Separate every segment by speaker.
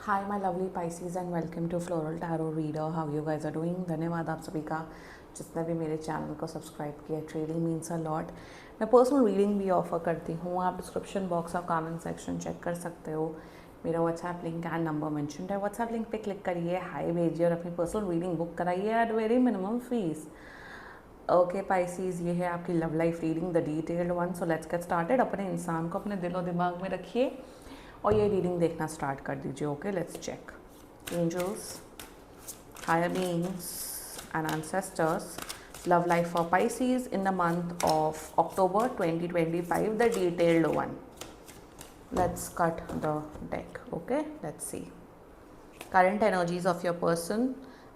Speaker 1: Hi my lovely Pisces and welcome to floral tarot reader. How you guys are doing. धन्यवाद आप सभी का जिसने भी मेरे चैनल को सब्सक्राइब किया। It really means a lot. मैं पर्सनल रीडिंग भी ऑफर करती हूँ। आप डिस्क्रिप्शन बॉक्स और कमेंट सेक्शन चेक कर सकते हो। मेरा WhatsApp link and number mention है। व्हाट्सएप लिंक पे क्लिक करिए, हाई भेजिए और अपनी पर्सनल रीडिंग बुक कराइए at very minimum fees. Okay Pisces, ये है आपकी love life reading, the detailed one. So let's get started. अपने इंसान को अपने दिलो दिमाग में रखिए और ये रीडिंग देखना स्टार्ट कर दीजिए। Okay, let's check. Angels, higher beings and ancestors, love life for Pisces in the month of October 2025, the detailed one. Let's cut the deck. Okay, let's see. Current energies of your person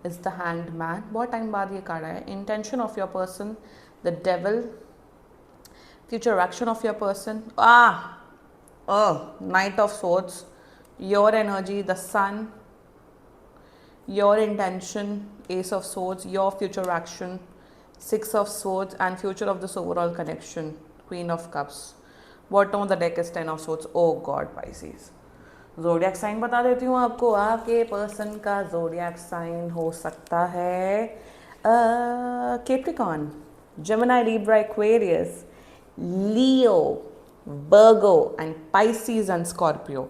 Speaker 1: is the Hanged Man. बहुत time बाद ये card आया। Intention of your person, the Devil. Future action of your person, Knight of Swords. Your energy, the Sun. Your intention, Ace of Swords. Your future action, Six of Swords. And future of this overall connection, Queen of Cups. Bottom of the deck is Ten of Swords. Oh God, Pisces. Zodiac sign बता देती हूँ आपको। आपके person का zodiac sign हो सकता है Capricorn, Gemini, Libra, Aquarius, Leo, Virgo and Pisces and Scorpio.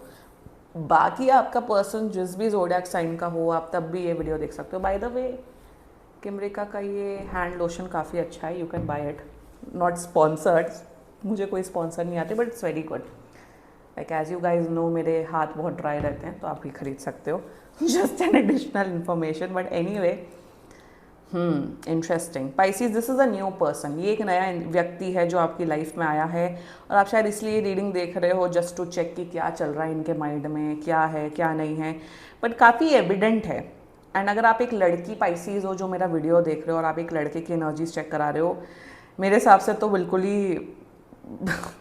Speaker 1: बाकी आपका पर्सन जिस भी जोडियक साइन का हो, आप तब भी ये वीडियो देख सकते हो। बाय द वे, किमरिका का ये हैंड लोशन काफ़ी अच्छा है, you can buy it. Not sponsored, मुझे कोई स्पॉन्सर नहीं आते, but it's very good. Like as you guys know, मेरे हाथ बहुत ड्राई रहते हैं, तो आप भी खरीद सकते हो। Just an additional information, but any way, interesting. Pisces, this is a new person. ये एक नया व्यक्ति है जो आपकी लाइफ में आया है, और आप शायद इसलिए रीडिंग देख रहे हो जस्ट टू चेक कि क्या चल रहा है इनके माइंड में, क्या है क्या नहीं है, बट काफ़ी एविडेंट है। एंड अगर आप एक लड़की पाइसीज हो जो मेरा वीडियो देख रहे हो और आप एक लड़के की एनर्जीज चेक करा रहे हो, मेरे हिसाब से तो बिल्कुल ही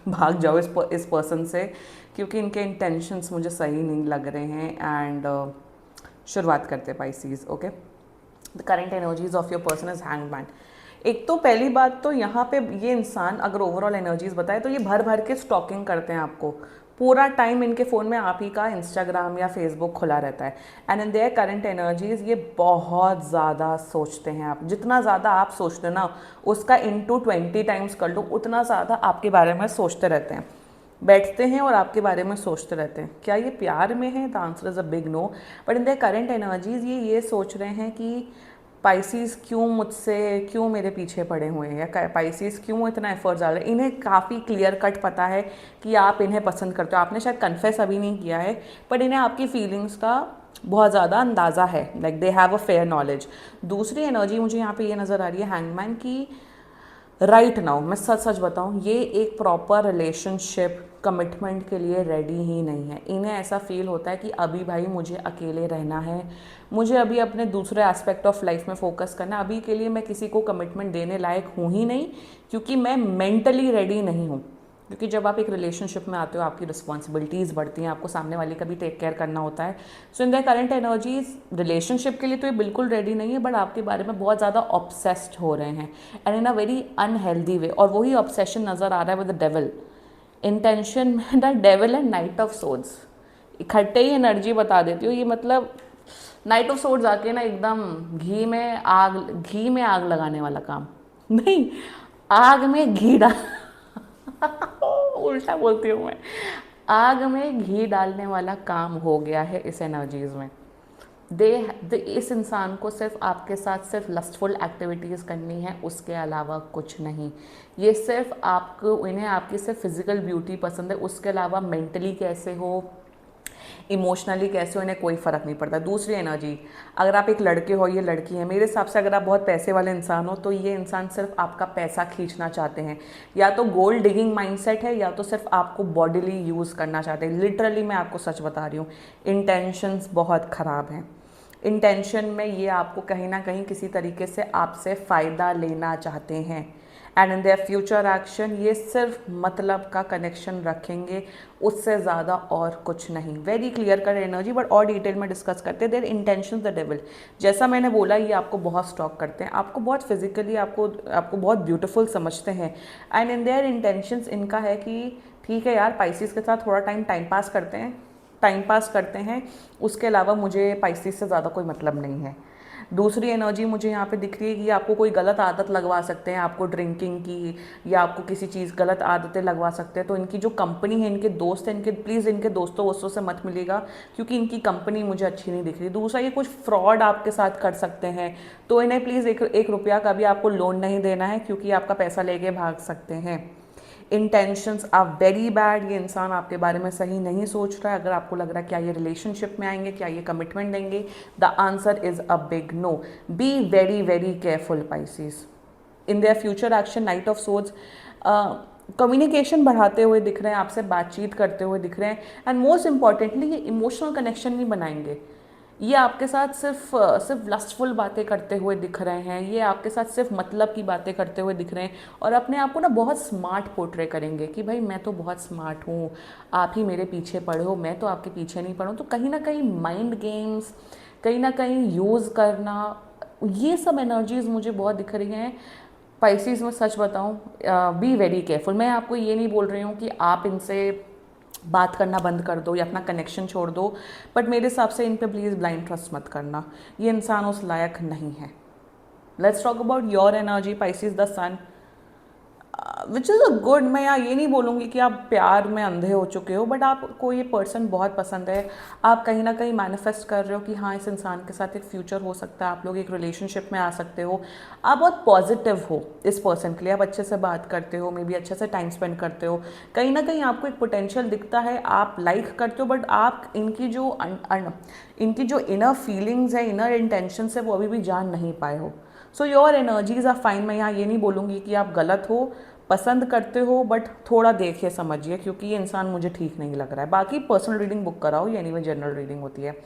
Speaker 1: भाग जाओ इस पर्सन से, क्योंकि इनके इंटेंशंस मुझे सही नहीं लग रहे हैं। एंड शुरुआत करते Pisces. Okay, the current energies of your person is hangman. एक तो पहली बात तो यहाँ पे ये इंसान अगर ओवरऑल एनर्जीज बताए तो ये भर भर के स्टॉकिंग करते हैं आपको। पूरा टाइम इनके फ़ोन में आप ही का इंस्टाग्राम या फेसबुक खुला रहता है। And in their current energies ये बहुत ज़्यादा सोचते हैं। आप जितना ज़्यादा आप सोचते ना, उसका इंटू 20 टाइम्स कर लो, उतना ज़्यादा आपके बारे में सोचते रहते हैं। बैठते हैं और आपके बारे में सोचते रहते हैं। क्या ये प्यार में है? The answer is a big no. But in their current energies ये सोच रहे हैं कि पाइसीज क्यों मेरे पीछे पड़े हुए हैं, या पाइसीज क्यों इतना एफर्ट डाल रहे हैं। इन्हें काफ़ी क्लियर कट पता है कि आप इन्हें पसंद करते हो। आपने शायद कन्फेस अभी नहीं किया है, बट इन्हें आपकी फीलिंग्स का बहुत ज़्यादा अंदाज़ा है। Like they have a fair knowledge. दूसरी एनर्जी मुझे यहाँ पे ये नज़र आ रही है हैंगमैन की। राइट नाउ मैं सच सच बताऊँ, ये एक प्रॉपर रिलेशनशिप कमिटमेंट के लिए रेडी ही नहीं है। इन्हें ऐसा फील होता है कि अभी भाई मुझे अकेले रहना है, मुझे अभी अपने दूसरे एस्पेक्ट ऑफ लाइफ में फोकस करना। अभी के लिए मैं किसी को कमिटमेंट देने लायक हूँ ही नहीं, क्योंकि मैं मेंटली रेडी नहीं हूँ। क्योंकि जब आप एक रिलेशनशिप में आते हो, आपकी रिस्पॉन्सिबिलिटीज़ बढ़ती हैं, आपको सामने वाले का भी टेक केयर करना होता है। So in the current energies relationship के लिए तो ये बिल्कुल रेडी नहीं है, बट आपके बारे में बहुत ज़्यादा ऑब्सेस्ड हो रहे हैं, and in a very unhealthy वे। और वही ऑब्सेशन नज़र आ रहा है विद द डेविल। इंटेंशन में the devil and night of swords इकट्ठे ही एनर्जी बता देती हो। ये मतलब नाइट ऑफ सोर्ड्स आके ना एकदम घी में आग लगाने वाला काम नहीं, आग में घी डाल उल्टा बोलती हूँ मैं। आग में घी डालने वाला काम हो गया है इस एनर्जीज में। इस इंसान को सिर्फ आपके साथ सिर्फ लस्टफुल एक्टिविटीज़ करनी है, उसके अलावा कुछ नहीं। ये सिर्फ आपको इन्हें आपकी सिर्फ फिजिकल ब्यूटी पसंद है, उसके अलावा मेंटली कैसे हो, इमोशनली कैसे हो, इन्हें कोई फ़र्क नहीं पड़ता। दूसरी एनर्जी, अगर आप एक लड़के हो, ये लड़की है, मेरे हिसाब से अगर आप बहुत पैसे वाले इंसान हो तो ये इंसान सिर्फ आपका पैसा खींचना चाहते हैं। या तो गोल्ड डिगिंग माइंडसेट है, या तो सिर्फ आपको बॉडीली यूज़ करना चाहते हैं। लिटरली मैं आपको सच बता रही हूँ, इंटेंशंस बहुत ख़राब हैं। इंटेंशन में ये आपको कहीं ना कहीं किसी तरीके से आपसे फ़ायदा लेना चाहते हैं। And in their future action ये सिर्फ मतलब का कनेक्शन रखेंगे, उससे ज़्यादा और कुछ नहीं। वेरी क्लियर कर एनर्जी, बट और डिटेल में डिस्कस करते हैं। देयर इंटेंशन द डेविल, जैसा मैंने बोला, ये आपको बहुत स्टॉक करते हैं, आपको बहुत फिजिकली आपको बहुत ब्यूटीफुल समझते हैं। एंड इन देयर इंटेंशंस इनका है कि ठीक है यार, पाइसिस के साथ थोड़ा टाइम पास करते हैं, टाइम पास करते हैं, उसके अलावा मुझे पाइसेस से ज़्यादा कोई मतलब नहीं है। दूसरी एनर्जी मुझे यहाँ पे दिख रही है कि आपको कोई गलत आदत लगवा सकते हैं, आपको ड्रिंकिंग की या आपको किसी चीज़ गलत आदतें लगवा सकते हैं। तो इनकी जो कंपनी है, इनके दोस्त हैं, इनके प्लीज़ इनके दोस्तों वोस्तों से मत मिलेगा, क्योंकि इनकी कंपनी मुझे अच्छी नहीं दिख रही। दूसरा, ये कुछ फ्रॉड आपके साथ कर सकते हैं, तो इन्हें प्लीज़ एक रुपया का भी आपको लोन नहीं देना है, क्योंकि आपका पैसा लेके भाग सकते हैं। इंटेंशंस आर वेरी बैड, ये इंसान आपके बारे में सही नहीं सोच रहा है। अगर आपको लग रहा है क्या ये रिलेशनशिप में आएंगे, क्या ये कमिटमेंट देंगे, the answer is a big no. Be very very careful Pisces in their future action. Knight of swords communication बढ़ाते हुए दिख रहे हैं, आपसे बातचीत करते हुए दिख रहे हैं, एंड मोस्ट इंपॉर्टेंटली ये इमोशनल कनेक्शन नहीं बनाएंगे। ये आपके साथ सिर्फ लस्टफुल बातें करते हुए दिख रहे हैं, ये आपके साथ सिर्फ मतलब की बातें करते हुए दिख रहे हैं, और अपने आप को ना बहुत स्मार्ट पोर्ट्रे करेंगे कि भाई मैं तो बहुत स्मार्ट हूँ, आप ही मेरे पीछे पढ़ो, मैं तो आपके पीछे नहीं पढ़ूँ। तो कहीं ना कहीं माइंड गेम्स, कहीं ना कहीं यूज़ करना, ये सब एनर्जीज मुझे बहुत दिख रही हैं। पाइसेस में सच बताऊँ, बी वेरी केयरफुल। मैं आपको ये नहीं बोल रही हूँ कि आप इनसे बात करना बंद कर दो या अपना कनेक्शन छोड़ दो, बट मेरे हिसाब से इन पे प्लीज़ ब्लाइंड ट्रस्ट मत करना, ये इंसान उस लायक नहीं है। Let's talk about your energy Pisces the sun, which is a good. मैं यहाँ ये नहीं बोलूँगी कि आप प्यार में अंधे हो चुके हो, बट आपको ये पर्सन बहुत पसंद है, आप कहीं ना कहीं मैनिफेस्ट कर रहे हो कि हाँ इस इंसान के साथ एक फ्यूचर हो सकता है, आप लोग एक रिलेशनशिप में आ सकते हो। आप बहुत पॉजिटिव हो इस पर्सन के लिए, आप अच्छे से बात करते हो, मे बी अच्छे से टाइम स्पेंड करते हो, कहीं ना कहीं आपको एक पोटेंशियल दिखता है, आप लाइक करते हो, बट आप इनकी जो इनर फीलिंग्स है, इनर इंटेंशंस है, वो अभी भी जान नहीं पाए हो। So your energies are fine. मैं यहाँ ये नहीं बोलूँगी कि आप गलत हो, पसंद करते हो, बट थोड़ा देखिए समझिए, क्योंकि ये इंसान मुझे ठीक नहीं लग रहा है। बाकी पर्सनल रीडिंग बुक कराओ, ये एनीवे जनरल रीडिंग होती है।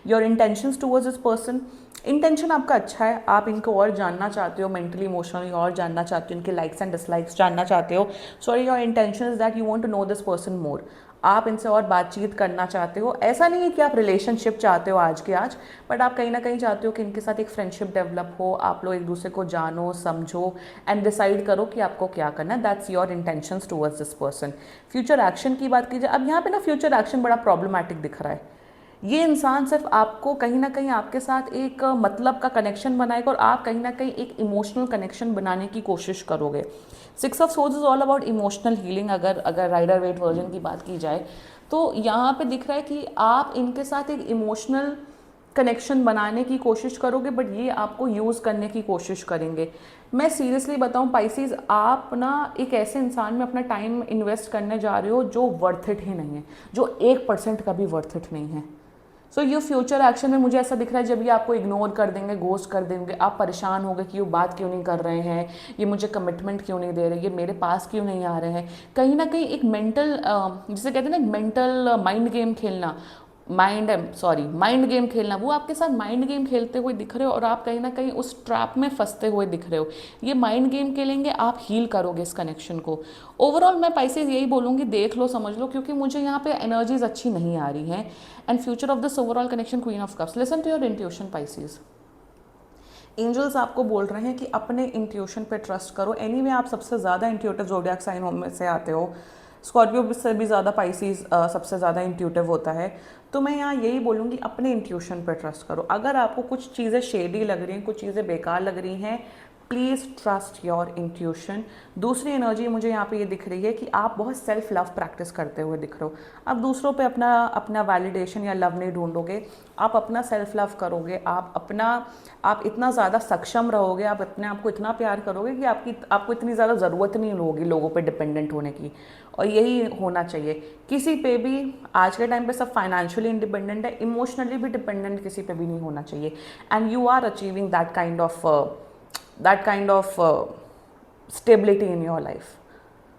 Speaker 1: Your intentions towards this person, intention आपका अच्छा है, आप इनको और जानना चाहते हो, मेंटली इमोशनली और जानना चाहते हो, इनके लाइक्स एंड डिसलाइक्स जानना चाहते हो। Sorry, your intention is that you want to know this person more, आप इनसे और बातचीत करना चाहते हो। ऐसा नहीं है कि आप रिलेशनशिप चाहते हो आज के आज, बट आप कहीं ना कहीं चाहते हो कि इनके साथ एक फ्रेंडशिप डेवलप हो, आप लोग एक दूसरे को जानो, समझो एंड डिसाइड करो कि आपको क्या करना है। That's your intentions towards this person. Future action की बात कीजिए, अब यहाँ पे ना फ्यूचर एक्शन बड़ा प्रॉब्लमैटिक दिख रहा है। ये इंसान सिर्फ आपको कहीं ना कहीं आपके साथ एक मतलब का कनेक्शन बनाएगा, और आप कहीं ना कहीं एक इमोशनल कनेक्शन बनाने की कोशिश करोगे। 6 of swords is all about emotional healing. अगर राइडर वेट वर्जन की बात की जाए, तो यहाँ पे दिख रहा है कि आप इनके साथ एक इमोशनल कनेक्शन बनाने की कोशिश करोगे, बट ये आपको यूज़ करने की कोशिश करेंगे। मैं सीरियसली बताऊँ पाइसेस, आप ना एक ऐसे इंसान में अपना टाइम इन्वेस्ट करने जा रहे हो जो वर्थ इट ही नहीं है, जो 1% का भी वर्थ इट नहीं है। सो ये फ्यूचर एक्शन में मुझे ऐसा दिख रहा है, जब ये आपको इग्नोर कर देंगे, घोस्ट कर देंगे, आप परेशान हो गए कि ये बात क्यों नहीं कर रहे हैं, ये मुझे कमिटमेंट क्यों नहीं दे रहे, ये मेरे पास क्यों नहीं आ रहे हैं। कहीं ना कहीं एक मेंटल, जिसे कहते हैं ना, मेंटल माइंड गेम खेलना, माइंड गेम खेलना, वो आपके साथ माइंड गेम खेलते हुए दिख रहे हो, और आप कहीं ना कहीं उस ट्रैप में फंसते हुए दिख रहे हो। ये माइंड गेम खेलेंगे, आप हील करोगे इस कनेक्शन को। ओवरऑल मैं पाइसेस यही बोलूँगी, देख लो समझ लो, क्योंकि मुझे यहाँ पे एनर्जीज अच्छी नहीं आ रही हैं। And future of this overall connection, queen of cups, listen to your intuition Pisces. Angels आपको बोल रहे हैं कि अपने इंट्यूशन पे ट्रस्ट करो। एनीवे आप सबसे ज़्यादा इंट्यूटिव ज़ोडिएक साइन में से आते हो, स्कॉर्पियो से भी ज़्यादा पाइसेस सबसे ज़्यादा इंट्यूटिव होता है। तो मैं यहाँ यही बोलूँगी, अपने इंट्यूशन पे ट्रस्ट करो। अगर आपको कुछ चीज़ें शेडी लग रही हैं, कुछ चीज़ें बेकार लग रही हैं, प्लीज़ ट्रस्ट योर इंट्यूशन। दूसरी एनर्जी मुझे यहाँ पे ये दिख रही है कि आप बहुत सेल्फ लव प्रैक्टिस करते हुए दिख रहे हो। आप दूसरों पे अपना वैलिडेशन या लव नहीं ढूंढोगे, आप अपना सेल्फ लव करोगे, आप इतना ज़्यादा सक्षम रहोगे, आप अपने आप को इतना प्यार करोगे कि आपको इतनी ज़्यादा ज़रूरत नहीं होगी लोगों पे डिपेंडेंट होने की। और यही होना चाहिए किसी पे भी। आज के टाइम पे सब फाइनेंशियली इंडिपेंडेंट है, इमोशनली भी डिपेंडेंट किसी पे भी नहीं होना चाहिए। And you are achieving that kind of stability in your life.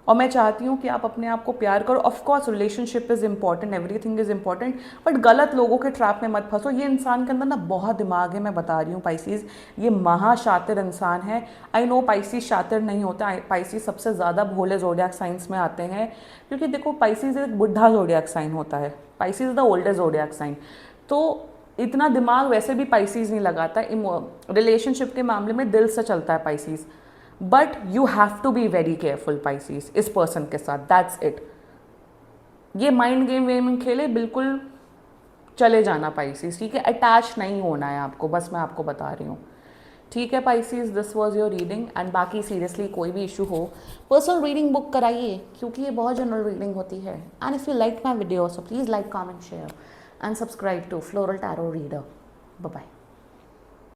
Speaker 1: और मैं चाहती हूँ कि आप अपने आप को प्यार करो। Of course relationship is important, everything is important, but गलत लोगों के ट्रैप में मत फंसो। ये इंसान के अंदर ना बहुत दिमाग है, मैं बता रही हूँ पाइसेस, ये महाशातिर इंसान है। आई नो पाइसेस शातिर नहीं होता, पाइसेस सबसे ज़्यादा भोले ज़ोडिएक साइंस में आते हैं, क्योंकि देखो पाइसेस एक बुढ़ा ज़ोडिएक साइन होता है, Pisces the oldest zodiac sign. तो इतना दिमाग वैसे भी पाइसेस नहीं लगाता, रिलेशनशिप के मामले में दिल से चलता है Pisces. But you have to be very careful Pisces इस पर्सन के साथ, दैट्स इट। ये माइंड गेम वेम खेले, बिल्कुल चले जाना पाइसिस, ठीक है, अटैच नहीं होना है आपको, बस मैं आपको बता रही हूँ। ठीक है Pisces, this was your reading. And बाकी सीरियसली कोई भी इशू हो, पर्सनल रीडिंग बुक कराइए, क्योंकि ये बहुत जनरल रीडिंग होती है। And if you like my video so please like, comment, share and subscribe to floral tarot reader. Bye bye.